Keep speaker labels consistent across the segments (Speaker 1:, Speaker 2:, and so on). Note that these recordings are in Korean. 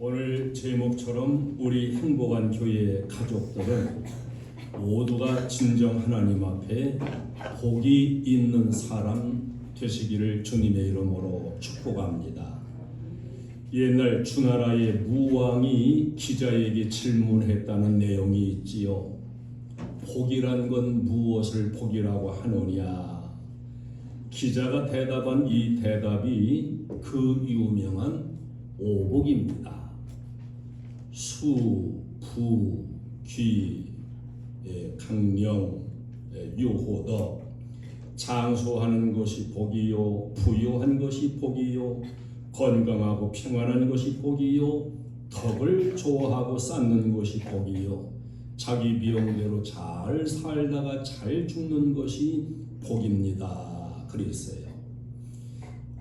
Speaker 1: 오늘 제목처럼 우리 행복한 교회 가족들은 모두가 진정 하나님 앞에 복이 있는 사람 되시기를 주님의 이름으로 축복합니다. 옛날 주나라의 무왕이 기자에게 질문했다는 내용이 있지요. 복이란 건 무엇을 복이라고 하느냐? 기자가 대답한 이 대답이 그 유명한 오복입니다. 수, 부, 귀, 강령, 유호덕. 장수하는 것이 복이요, 부유한 것이 복이요, 건강하고 평안한 것이 복이요, 덕을 좋아하고 쌓는 것이 복이요, 자기 비용대로 잘 살다가 잘 죽는 것이 복입니다. 그랬어요.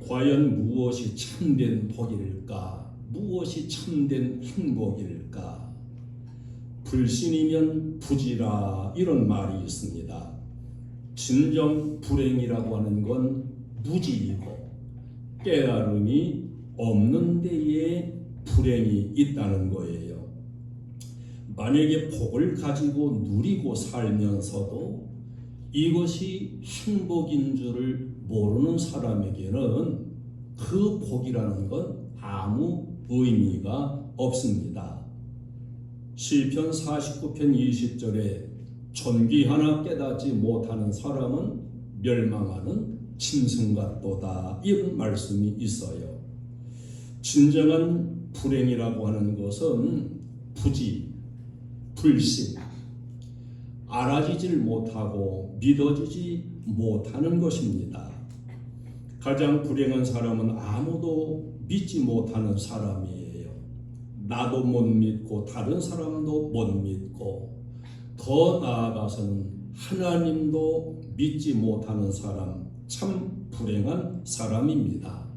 Speaker 1: 과연 무엇이 참된 복일까? 무엇이 참된 행복일까? 불신이면 부지라, 이런 말이 있습니다. 진정 불행이라고 하는 건 무지이고 깨달음이 없는 데에 불행이 있다는 거예요. 만약에 복을 가지고 누리고 살면서도 이것이 행복인 줄을 모르는 사람에게는 그 복이라는 건 아무 의미가 없습니다. 시편 49편 20절에 존귀 하나 깨닫지 못하는 사람은 멸망하는 짐승 같도다, 이런 말씀이 있어요. 진정한 불행이라고 하는 것은 부지, 불신, 알아지질 못하고 믿어지지 못하는 것입니다. 가장 불행한 사람은 아무도 믿지 못하는 사람이에요. 나도 못 믿고 다른 사람도 못 믿고 더 나아가서는 하나님도 믿지 못하는 사람, 참 불행한 사람입니다.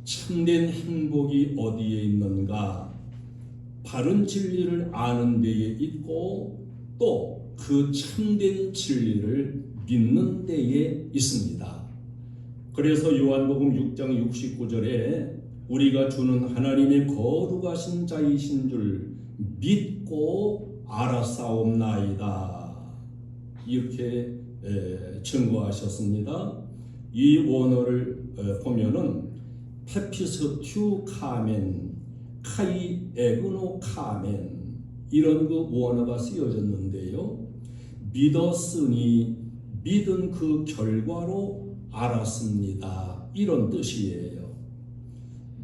Speaker 1: 참된 행복이 어디에 있는가? 바른 진리를 아는 데에 있고 또 그 참된 진리를 믿는 데에 있습니다. 그래서 요한복음 6장 69절에 우리가 주는 하나님의 거룩하신 자이신 줄 믿고 알았사옵나이다, 이렇게 증거하셨습니다. 이 원어를 보면은 페피스 튜 카멘, 카이 에그노 카멘, 이런 그 원어가 쓰여졌는데요. 믿었으니 믿은 그 결과로 알았습니다, 이런 뜻이에요.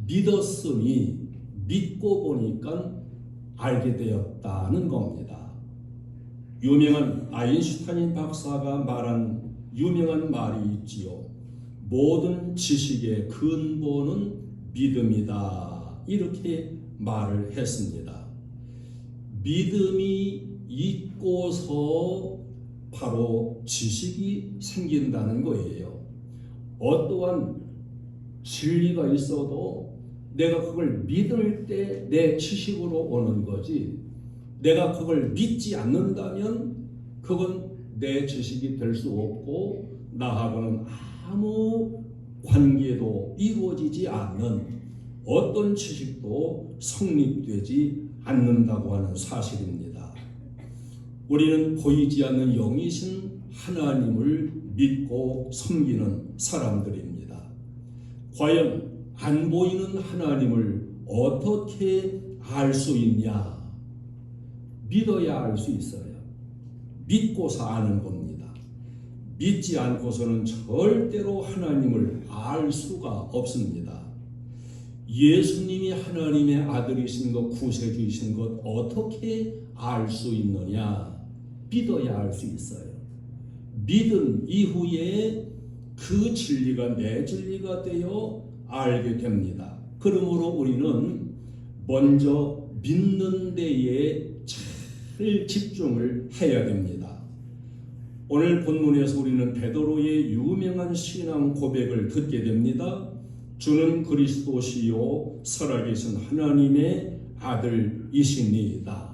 Speaker 1: 믿었으니 믿고 보니까 알게 되었다는 겁니다. 유명한 아인슈타인 박사가 말한 유명한 말이 있지요. 모든 지식의 근본은 믿음이다, 이렇게 말을 했습니다. 믿음이 있고서 바로 지식이 생긴다는 거예요. 어떠한 진리가 있어도 내가 그걸 믿을 때 내 지식으로 오는 거지, 내가 그걸 믿지 않는다면 그건 내 지식이 될 수 없고 나하고는 아무 관계도 이루어지지 않는, 어떤 지식도 성립되지 않는다고 하는 사실입니다. 우리는 보이지 않는 영이신 하나님을 믿고 섬기는 사람들입니다. 과연 안 보이는 하나님을 어떻게 알 수 있냐? 믿어야 알 수 있어요. 믿고서 아는 겁니다. 믿지 않고서는 절대로 하나님을 알 수가 없습니다. 예수님이 하나님의 아들이신 것, 구세주이신 것 어떻게 알 수 있느냐? 믿어야 알 수 있어요. 믿은 이후에 그 진리가 내 진리가 되어 알게 됩니다. 그러므로 우리는 먼저 믿는 데에 잘 집중을 해야 됩니다. 오늘 본문에서 우리는 베드로의 유명한 신앙 고백을 듣게 됩니다. 주는 그리스도시요 살아계신 하나님의 아들이시니이다.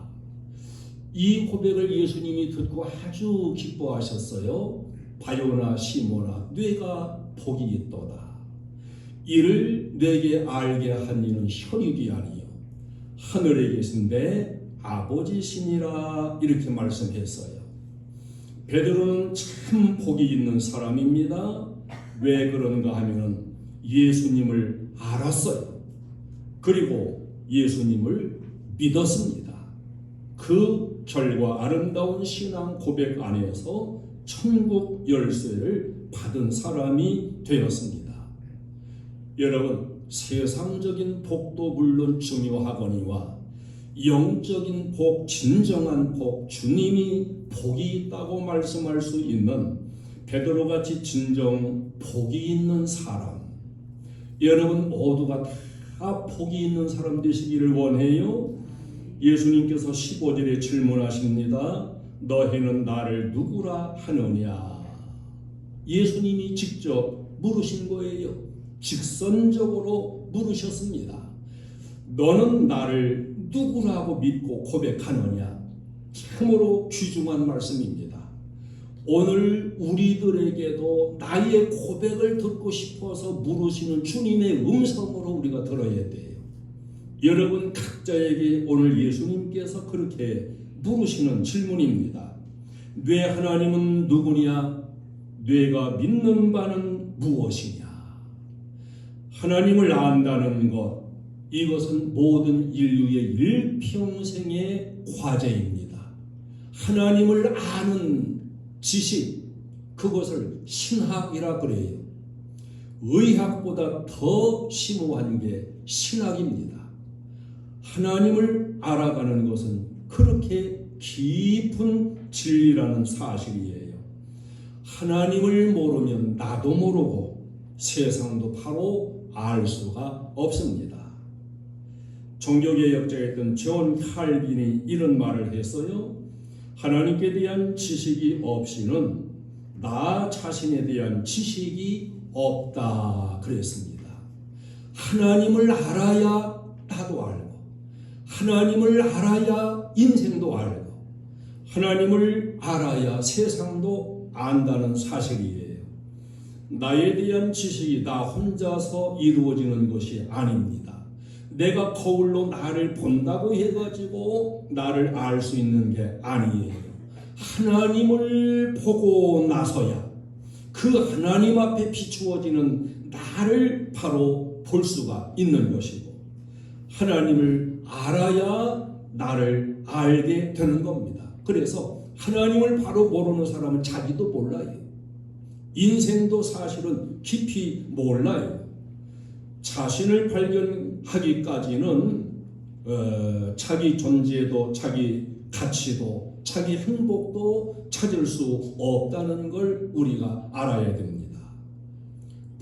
Speaker 1: 이 고백을 예수님이 듣고 아주 기뻐하셨어요. 바요나 시모나, 뇌가 복이 있도다. 이를 내게 알게 한 이는 혈육이 아니요 하늘에 계신 내 아버지시니라 이렇게 말씀했어요. 베드로는 참 복이 있는 사람입니다. 왜 그런가 하면 예수님을 알았어요. 그리고 예수님을 믿었습니다. 그 결과 아름다운 신앙 고백 안에서 천국 열쇠를 받은 사람이 되었습니다. 여러분, 세상적인 복도 물론 중요하거니와 영적인 복, 진정한 복, 주님이 복이 있다고 말씀할 수 있는 베드로같이 진정 복이 있는 사람, 여러분 모두가 다 복이 있는 사람 되시기를 원해요. 예수님께서 15절에 질문하십니다. 너희는 나를 누구라 하느냐? 예수님이 직접 물으신 거예요. 직선적으로 물으셨습니다. 너는 나를 누구라고 믿고 고백하느냐? 참으로 귀중한 말씀입니다. 오늘 우리들에게도 나의 고백을 듣고 싶어서 물으시는 주님의 음성으로 우리가 들어야 돼요. 여러분 각자에게 오늘 예수님께서 그렇게 물으시는 질문입니다. 뇌 하나님은 누구냐? 뇌가 믿는 바는 무엇이냐? 하나님을 안다는 것, 이것은 모든 인류의 일평생의 과제입니다. 하나님을 아는 지식, 그것을 신학이라 그래요. 의학보다 더 심오한 게 신학입니다. 하나님을 알아가는 것은 그렇게 깊은 진리라는 사실이에요. 하나님을 모르면 나도 모르고 세상도 바로 알 수가 없습니다. 종교개혁자였던 존 칼빈이 이런 말을 했어요. 하나님께 대한 지식이 없이는 나 자신에 대한 지식이 없다 그랬습니다. 하나님을 알아야 나도 알고, 하나님을 알아야 인생도 알고, 하나님을 알아야 세상도 안다는 사실이에요. 나에 대한 지식이 나 혼자서 이루어지는 것이 아닙니다. 내가 거울로 나를 본다고 해가지고 나를 알 수 있는 게 아니에요. 하나님을 보고 나서야 그 하나님 앞에 비추어지는 나를 바로 볼 수가 있는 것이고, 하나님을 알아야 나를 알게 되는 겁니다. 그래서 하나님을 바로 모르는 사람은 자기도 몰라요. 인생도 사실은 깊이 몰라요. 자신을 발견하기까지는 자기 존재도, 자기 가치도, 자기 행복도 찾을 수 없다는 걸 우리가 알아야 됩니다.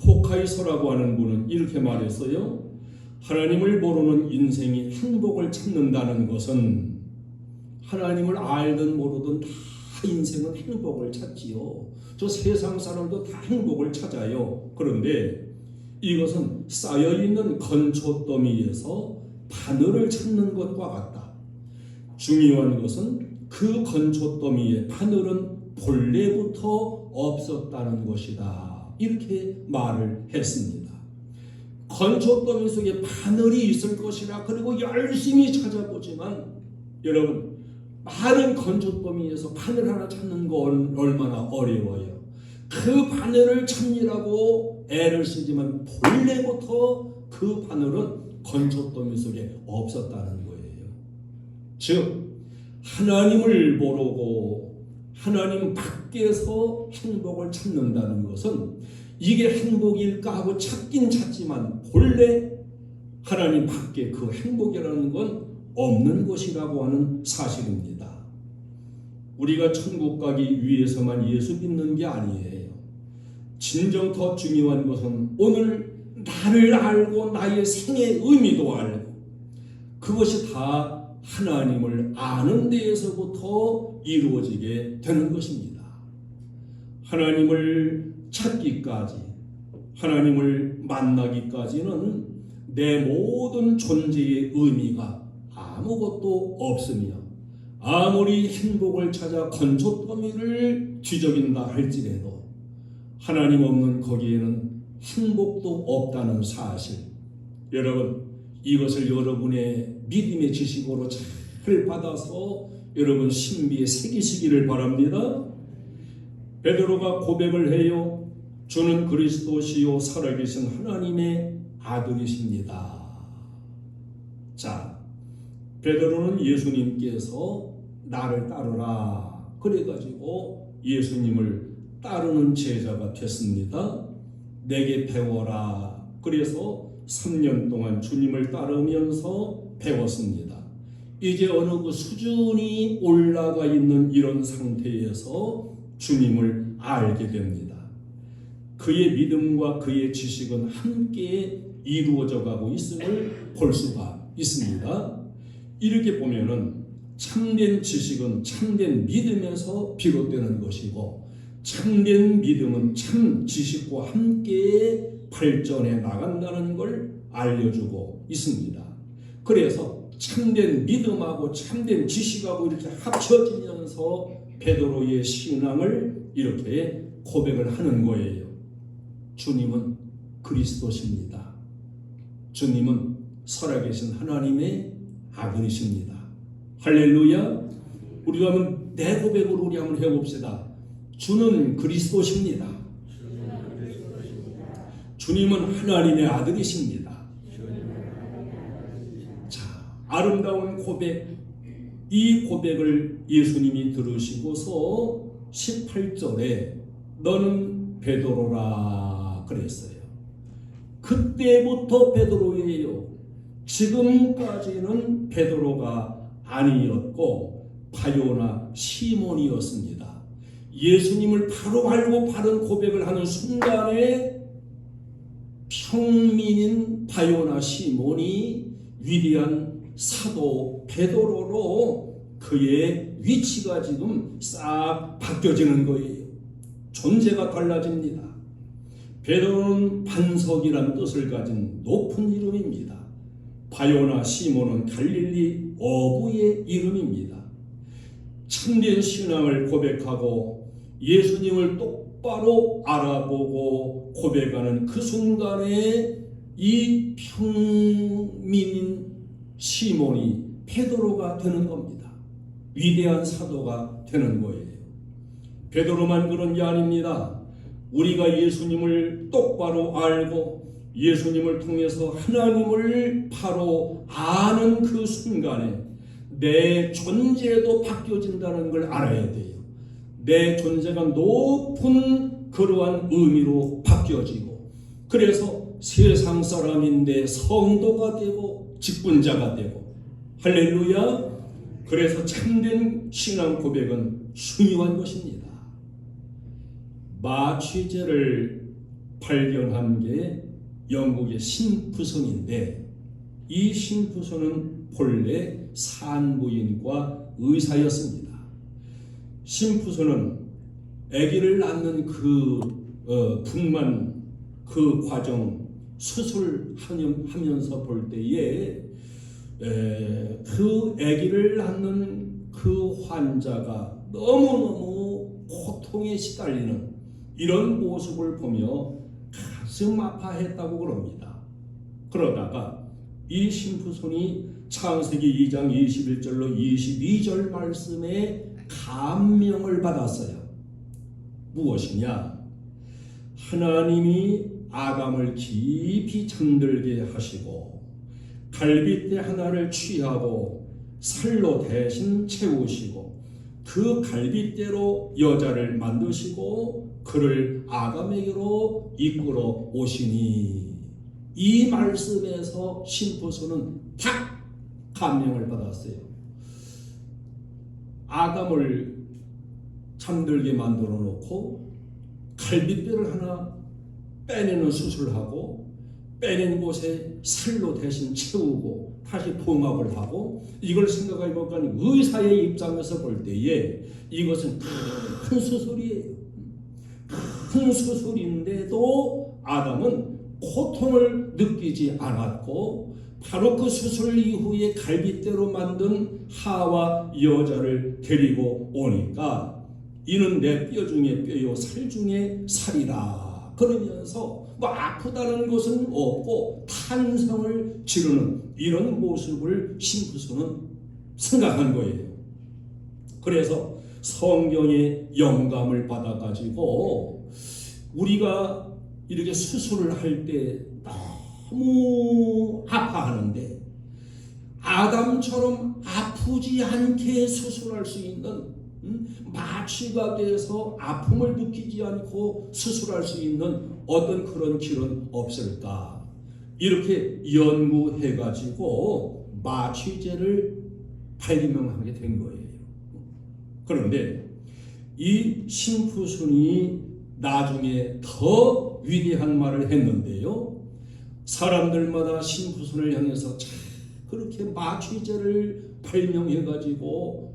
Speaker 1: 포카이서라고 하는 분은 이렇게 말했어요. 하나님을 모르는 인생이 행복을 찾는다는 것은, 하나님을 알든 모르든 다 인생은 행복을 찾지요. 저 세상 사람도 다 행복을 찾아요. 그런데 이것은 쌓여있는 건초더미에서 바늘을 찾는 것과 같다. 중요한 것은 그 건초더미의 바늘은 본래부터 없었다는 것이다. 이렇게 말을 했습니다. 건초더미 속에 바늘이 있을 것이라 그리고 열심히 찾아보지만, 여러분 많은 건초더미에서 바늘 하나 찾는 건 얼마나 어려워요. 그 바늘을 찾느라고 애를 쓰지만 본래부터 그 바늘은 건초더미 속에 없었다는 거예요. 즉 하나님을 모르고 하나님 밖에서 행복을 찾는다는 것은 이게 행복일까 하고 찾긴 찾지만 본래 하나님 밖에 그 행복이라는 건 없는 것이라고 하는 사실입니다. 우리가 천국 가기 위해서만 예수 믿는 게 아니에요. 진정 더 중요한 것은 오늘 나를 알고 나의 생의 의미도 알고, 그것이 다 하나님을 아는 데에서부터 이루어지게 되는 것입니다. 하나님을 찾기까지, 하나님을 만나기까지는 내 모든 존재의 의미가 아무것도 없으며, 아무리 행복을 찾아 건초더미를 뒤적인다 할지라도 하나님 없는 거기에는 행복도 없다는 사실, 여러분 이것을 여러분의 믿음의 지식으로 잘 받아서 여러분 신비에 새기시기를 바랍니다. 베드로가 고백을 해요. 주는 그리스도시요 살아계신 하나님의 아들이십니다. 자, 베드로는 예수님께서 나를 따르라 그래가지고 예수님을 따르는 제자가 됐습니다. 내게 배워라. 그래서 3년 동안 주님을 따르면서 배웠습니다. 이제 어느 그 수준이 올라가 있는 이런 상태에서 주님을 알게 됩니다. 그의 믿음과 그의 지식은 함께 이루어져 가고 있음을 볼 수가 있습니다. 이렇게 보면은 참된 지식은 참된 믿음에서 비롯되는 것이고 참된 믿음은 참 지식과 함께 발전해 나간다는 걸 알려주고 있습니다. 그래서 참된 믿음하고 참된 지식하고 이렇게 합쳐지면서 베드로의 신앙을 이렇게 고백을 하는 거예요. 주님은 그리스도십니다. 주님은 살아계신 하나님의 아들이십니다. 할렐루야. 우리가 한번 내 고백으로 우리 한번 해봅시다. 주는 그리스도십니다. 주님은 하나님의 아들이십니다. 자, 아름다운 고백. 이 고백을 예수님이 들으시고서 18절에 너는 베드로라 그랬어요. 그때부터 베드로예요. 지금까지는 베드로가 아니었고 바요나 시몬이었습니다. 예수님을 바로 알고 바른 고백을 하는 순간에 평민인 바요나 시몬이 위대한 사도 베드로로 그의 위치가 지금 싹 바뀌어지는 거예요. 존재가 달라집니다. 베드로는 반석이란 뜻을 가진 높은 이름입니다. 바요나 시몬은 갈릴리 어부의 이름입니다. 참된 신앙을 고백하고 예수님을 똑바로 알아보고 고백하는 그 순간에 이 평민인 시몬이 베드로가 되는 겁니다. 위대한 사도가 되는 거예요. 베드로만 그런 게 아닙니다. 우리가 예수님을 똑바로 알고 예수님을 통해서 하나님을 바로 아는 그 순간에 내 존재도 바뀌어진다는 걸 알아야 돼요. 내 존재가 높은 그러한 의미로 바뀌어지고 그래서 세상 사람인데 성도가 되고 직분자가 되고 할렐루야. 그래서 참된 신앙 고백은 중요한 것입니다. 마취제를 발견한 게 영국의 심프손인데 이 심프손은 본래 산부인과 의사였습니다. 심프손은 아기를 낳는 그 분만 그 과정 수술하면서 볼 때에 그 아기를 낳는 그 환자가 너무너무 고통에 시달리는 이런 모습을 보며 가슴 아파했다고 그럽니다. 그러다가 이 심프손이 창세기 2장 21절로 22절 말씀에 감명을 받았어요. 무엇이냐? 하나님이 아담을 깊이 잠들게 하시고 갈빗대 하나를 취하고 살로 대신 채우시고 그 갈빗대로 여자를 만드시고 그를 아담에게로 이끌어 오시니 이 말씀에서 심프손은 탁 감명을 받았어요. 아담을 잠들게 만들어 놓고 갈빗대를 하나 빼내는 수술을 하고 빼낸 곳에 살로 대신 채우고 다시 봉합을 하고 이걸 생각해 보니까 의사의 입장에서 볼 때에 이것은 큰 수술이에요. 큰 수술인데도 아담은 고통을 느끼지 않았고 바로 그 수술 이후에 갈빗대로 만든 하와 여자를 데리고 오니까 이는 내 뼈 중에 뼈요 살 중에 살이라 그러면서 뭐 아프다는 것은 없고 탄성을 지르는 이런 모습을 심부수는 생각한 거예요. 그래서 성경의 영감을 받아가지고 우리가 이렇게 수술을 할 때 너무 아파하는데 아담처럼 아프지 않게 수술할 수 있는 마취가 돼서 아픔을 느끼지 않고 수술할 수 있는 어떤 그런 길은 없을까? 이렇게 연구해가지고 마취제를 발명하게 된 거예요. 그런데 이 심푸순이 나중에 더 위대한 말을 했는데요. 사람들마다 심푸순을 향해서 그렇게 마취제를 발명해가지고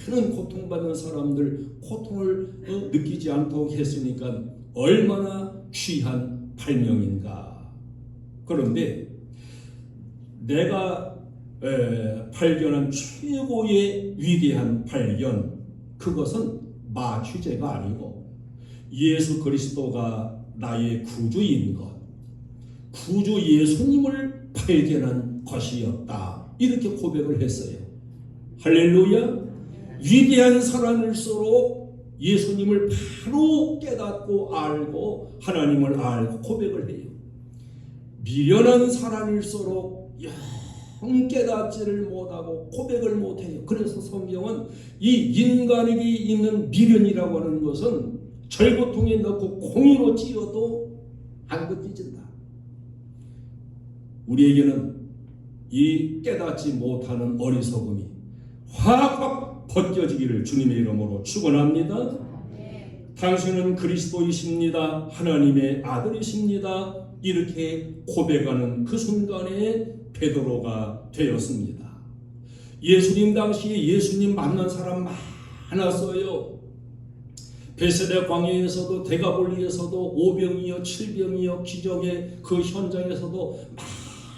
Speaker 1: 많은 고통받는 사람들 고통을 느끼지 않도록 했으니까 얼마나 귀한 발명인가. 그런데 내가 발견한 최고의 위대한 발견, 그것은 마취제가 아니고 예수 그리스도가 나의 구주인 것, 구주 예수님을 발견한 것이었다. 이렇게 고백을 했어요. 할렐루야. 위대한 사람일수록 예수님을 바로 깨닫고 알고 하나님을 알고 고백을 해요. 미련한 사람일수록 영 깨닫지를 못하고 고백을 못해요. 그래서 성경은 이 인간에게 있는 미련이라고 하는 것은 절구통에 넣고 콩으로 찧어도 안 벗겨진다. 우리에게는 이 깨닫지 못하는 어리석음이 확 벗겨지기를 주님의 이름으로 축원합니다. 당신은 그리스도이십니다. 하나님의 아들이십니다. 이렇게 고백하는 그 순간에 베드로가 되었습니다. 예수님 당시에 예수님 만난 사람 많았어요. 베세다 광야에서도 데가볼리에서도 오병이어 칠병이어 기적의 그 현장에서도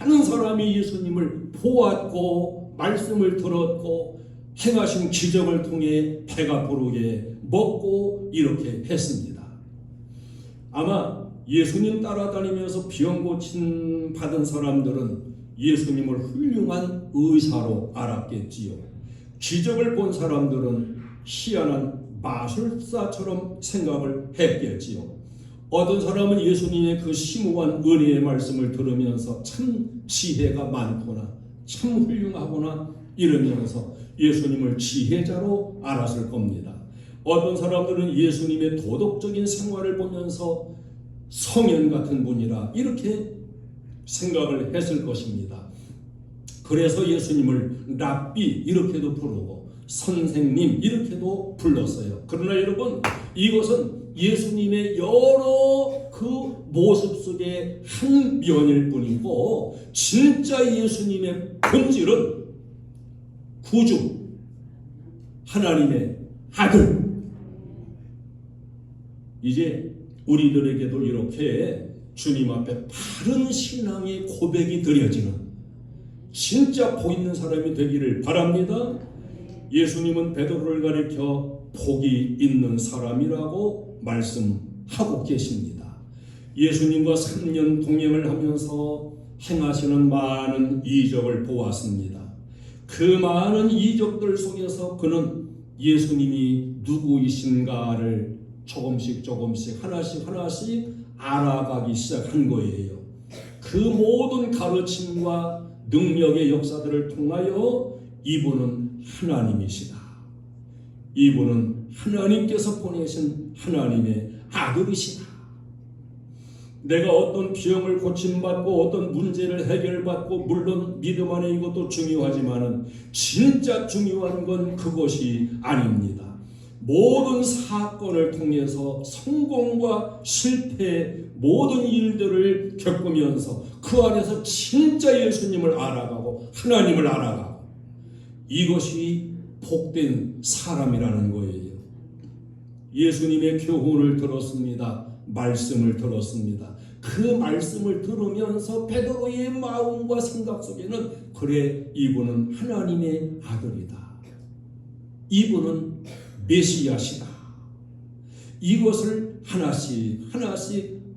Speaker 1: 많은 사람이 예수님을 보았고 말씀을 들었고 행하신 기적을 통해 배가 부르게 먹고 이렇게 했습니다. 아마 예수님 따라다니면서 병 고침 받은 사람들은 예수님을 훌륭한 의사로 알았겠지요. 기적을 본 사람들은 희한한 마술사처럼 생각을 했겠지요. 어떤 사람은 예수님의 그 심오한 은혜의 말씀을 들으면서 참 지혜가 많구나, 참 훌륭하구나 이러면서 예수님을 지혜자로 알았을 겁니다. 어떤 사람들은 예수님의 도덕적인 생활을 보면서 성현 같은 분이라 이렇게 생각을 했을 것입니다. 그래서 예수님을 랍비 이렇게도 부르고 선생님 이렇게도 불렀어요. 그러나 여러분, 이것은 예수님의 여러 그 모습 속의 한 면일 뿐이고 진짜 예수님의 본질은 구주, 하나님의 아들. 이제 우리들에게도 이렇게 주님 앞에 바른 신앙의 고백이 드려지는 진짜 보이는 사람이 되기를 바랍니다. 예수님은 베드로를 가리켜 복이 있는 사람이라고 말씀하고 계십니다. 예수님과 3년 동행을 하면서 행하시는 많은 이적을 보았습니다. 그 많은 이적들 속에서 그는 예수님이 누구이신가를 조금씩 하나씩 알아가기 시작한 거예요. 그 모든 가르침과 능력의 역사들을 통하여 이분은 하나님이시다. 이분은 하나님께서 보내신 하나님의 아들이시다. 내가 어떤 병을 고침받고 어떤 문제를 해결받고 물론 믿음 안에 이것도 중요하지만 진짜 중요한 건 그것이 아닙니다. 모든 사건을 통해서 성공과 실패 모든 일들을 겪으면서 그 안에서 진짜 예수님을 알아가고 하나님을 알아가고 이것이 복된 사람이라는 거예요. 예수님의 교훈을 들었습니다. 말씀을 들었습니다. 그 말씀을 들으면서 베드로의 마음과 생각 속에는 그래, 이분은 하나님의 아들이다. 이분은 메시아시다. 이것을 하나씩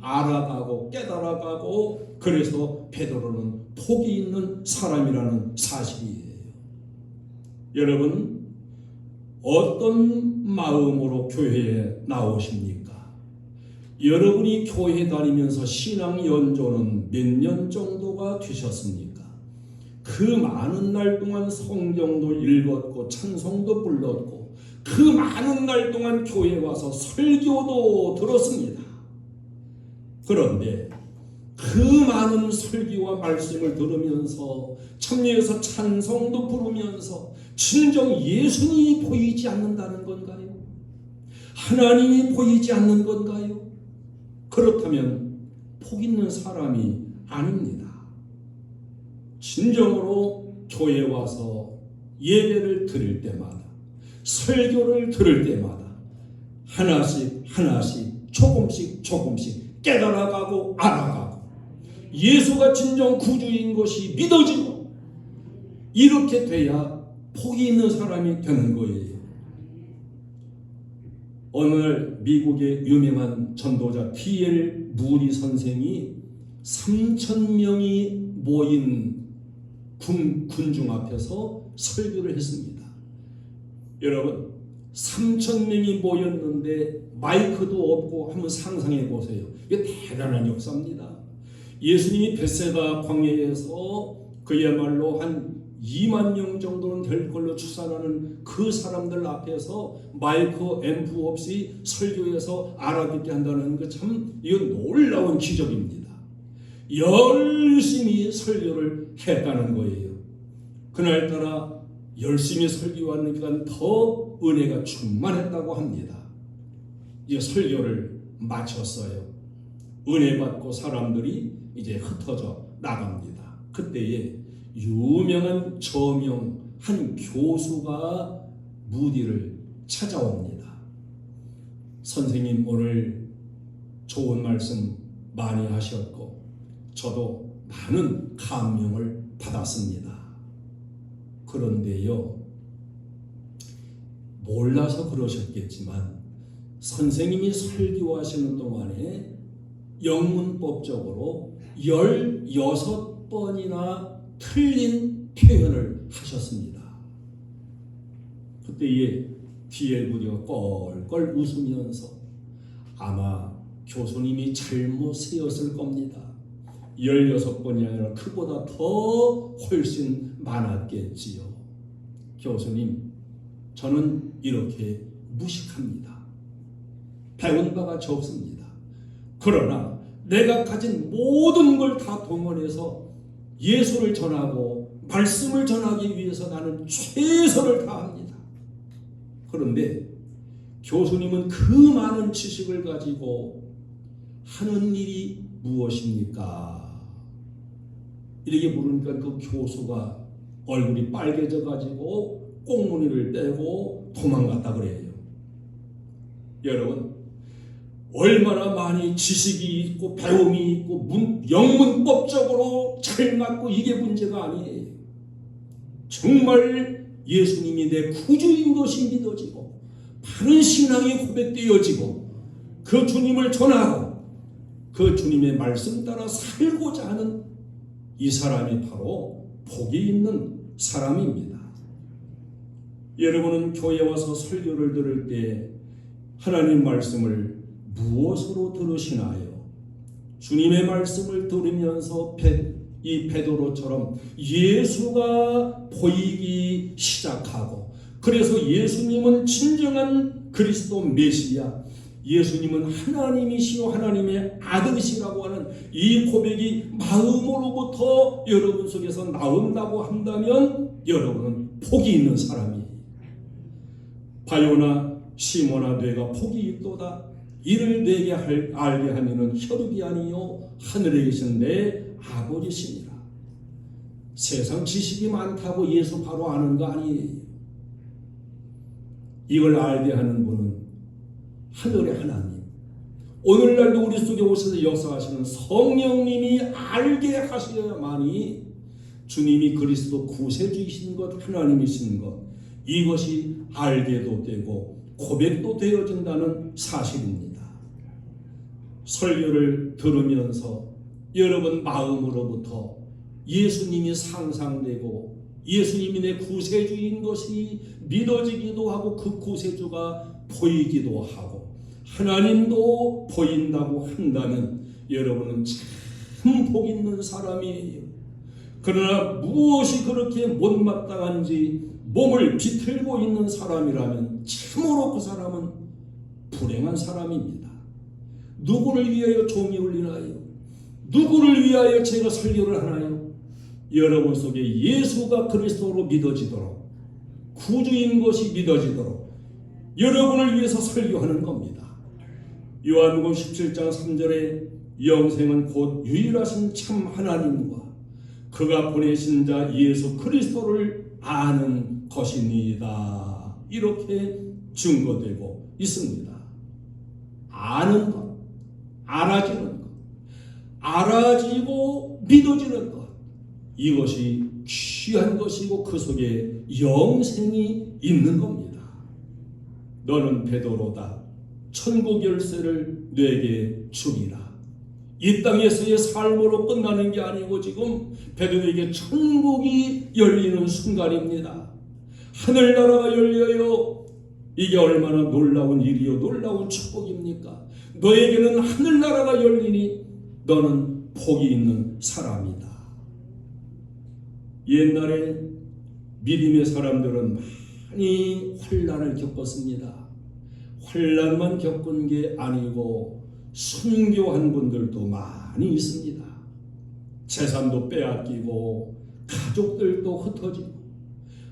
Speaker 1: 알아가고 깨달아가고 그래서 베드로는 복이 있는 사람이라는 사실이에요. 여러분 어떤 마음으로 교회에 나오십니까? 여러분이 교회 다니면서 신앙 연조는 몇 년 정도가 되셨습니까? 그 많은 날 동안 성경도 읽었고 찬송도 불렀고 그 많은 날 동안 교회에 와서 설교도 들었습니다. 그런데 그 많은 설교와 말씀을 들으면서 참여해서 찬송도 부르면서 진정 예수님이 보이지 않는다는 건가요? 하나님이 보이지 않는 건가요? 그렇다면 복 있는 사람이 아닙니다. 진정으로 교회에 와서 예배를 드릴 때마다 설교를 들을 때마다 하나씩 조금씩 깨달아가고 알아가고 예수가 진정 구주인 것이 믿어지고 이렇게 돼야 복이 있는 사람이 되는 거예요. 오늘 미국의 유명한 전도자 D.L. 무디 선생이 3,000명이 모인 군중 앞에서 설교를 했습니다. 여러분 3,000명이 모였는데 마이크도 없고 한번 상상해 보세요. 이게 대단한 역사입니다. 예수님이 벳세다 광야에서 그야말로 한 2만 명 정도는 될 걸로 추산하는 그 사람들 앞에서 마이크 앰프 없이 설교해서 알아듣게 한다는 거 참 이건 놀라운 기적입니다. 열심히 설교를 했다는 거예요. 그날따라 열심히 설교하니까 더 은혜가 충만했다고 합니다. 이제 설교를 마쳤어요. 은혜 받고 사람들이 이제 흩어져 나갑니다. 그때에 유명한 저명 한 교수가 무디를 찾아옵니다. 선생님 오늘 좋은 말씀 많이 하셨고 저도 많은 감명을 받았습니다. 그런데요, 몰라서 그러셨겠지만 선생님이 설교하시는 동안에 영문법적으로 16번이나 틀린 표현을 하셨습니다. 그때에 D.L. 무디가 껄껄 웃으면서 아마 교수님이 잘못 세웠을 겁니다. 16번이 아니라 그보다 더 훨씬 많았겠지요. 교수님, 저는 이렇게 무식합니다. 배운 바가 적습니다. 그러나 내가 가진 모든 걸 다 동원해서 예수를 전하고 말씀을 전하기 위해서 나는 최선을 다합니다. 그런데 교수님은 그 많은 지식을 가지고 하는 일이 무엇입니까? 이렇게 물으니까 그 교수가 얼굴이 빨개져 가지고 꽁무니를 떼고 도망갔다 그래요. 여러분 얼마나 많이 지식이 있고 배움이 있고 영문법적으로 잘 맞고 이게 문제가 아니에요. 정말 예수님이 내 구주인 것이 믿어지고 바른 신앙이 고백되어지고 그 주님을 전하고 그 주님의 말씀 따라 살고자 하는 이 사람이 바로 복이 있는 사람입니다. 여러분은 교회에 와서 설교를 들을 때 하나님 말씀을 무엇으로 들으시나요? 주님의 말씀을 들으면서 이 베드로처럼 예수가 보이기 시작하고 그래서 예수님은 진정한 그리스도 메시아, 예수님은 하나님이시요 하나님의 아들이시라고 하는 이 고백이 마음으로부터 여러분 속에서 나온다고 한다면 여러분은 복이 있는 사람이에요. 바요나 시몬아 내가 복이 있도다. 이를 내게 알게 하면은 혈육이 아니요 하늘에 계신 내 아버지시니라. 세상 지식이 많다고 예수 바로 아는 거 아니에요. 이걸 알게 하는 분은 하늘의 하나님, 오늘날도 우리 속에 오셔서 역사하시는 성령님이 알게 하셔야만이 주님이 그리스도 구세주이신 것, 하나님이신 것, 이것이 알게도 되고 고백도 되어진다는 사실입니다. 설교를 들으면서 여러분 마음으로부터 예수님이 상상되고 예수님이 내 구세주인 것이 믿어지기도 하고 그 구세주가 보이기도 하고 하나님도 보인다고 한다면 여러분은 참 복 있는 사람이에요. 그러나 무엇이 그렇게 못마땅한지 몸을 비틀고 있는 사람이라면 참으로 그 사람은 불행한 사람입니다. 누구를 위하여 종이 울리나요? 누구를 위하여 제가 설교를 하나요? 여러분 속에 예수가 그리스도로 믿어지도록 구주인 것이 믿어지도록 여러분을 위해서 설교하는 겁니다. 요한복음 17장 3절에 영생은 곧 유일하신 참 하나님과 그가 보내신 자 예수 그리스도를 아는 것이니이다. 이렇게 증거되고 있습니다. 아는 것, 알아지는 것, 알아지고 믿어지는 것, 이것이 귀한 것이고 그 속에 영생이 있는 겁니다. 너는 베드로다. 천국 열쇠를 네게 주리라. 이 땅에서의 삶으로 끝나는 게 아니고 지금 베드로에게 천국이 열리는 순간입니다. 하늘나라가 열려요. 이게 얼마나 놀라운 일이요, 놀라운 축복입니까? 너에게는 하늘나라가 열리니 너는 복이 있는 사람이다. 옛날에 믿음의 사람들은 많이 환난을 겪었습니다. 환난만 겪은 게 아니고 순교한 분들도 많이 있습니다. 재산도 빼앗기고 가족들도 흩어지고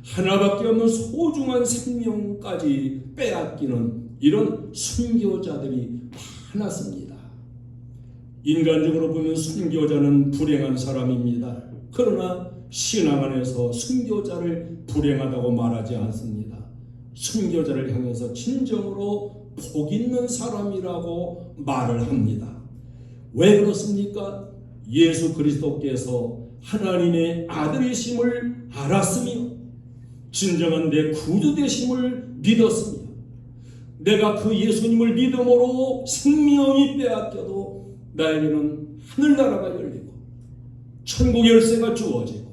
Speaker 1: 하나밖에 없는 소중한 생명까지 빼앗기는 이런 순교자들이 많았습니다. 인간적으로 보면 순교자는 불행한 사람입니다. 그러나 신앙 안에서 순교자를 불행하다고 말하지 않습니다. 순교자를 향해서 진정으로 복 있는 사람이라고 말을 합니다. 왜 그렇습니까? 예수 그리스도께서 하나님의 아들이심을 알았으며 진정한 내 구주 되심을 믿었으며 내가 그 예수님을 믿음으로 생명이 빼앗겨도 나에게는 하늘나라가 열리고 천국 열쇠가 주어지고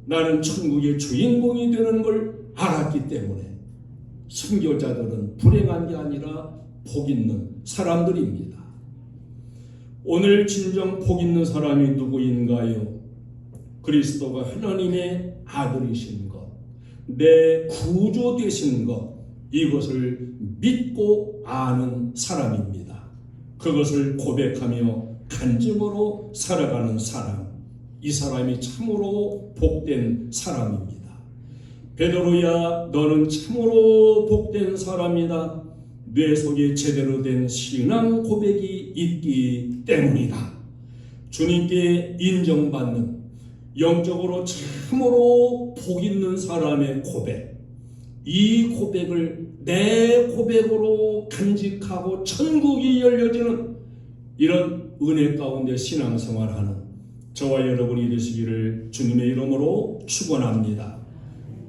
Speaker 1: 나는 천국의 주인공이 되는 걸 알았기 때문에 순교자들은 불행한 게 아니라 복 있는 사람들입니다. 오늘 진정 복 있는 사람이 누구인가요? 그리스도가 하나님의 아들이신 것, 내 구주 되신 것, 이것을 믿고 아는 사람입니다. 그것을 고백하며 간증으로 살아가는 사람, 이 사람이 참으로 복된 사람입니다. 베드로야, 너는 참으로 복된 사람이다. 뇌 속에 제대로 된 신앙 고백이 있기 때문이다. 주님께 인정받는 영적으로 참으로 복 있는 사람의 고백, 이 고백을 내 고백으로 간직하고 천국이 열려지는 이런 은혜 가운데 신앙생활하는 저와 여러분이 되시기를 주님의 이름으로 축원합니다.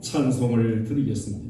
Speaker 1: 찬송을 드리겠습니다.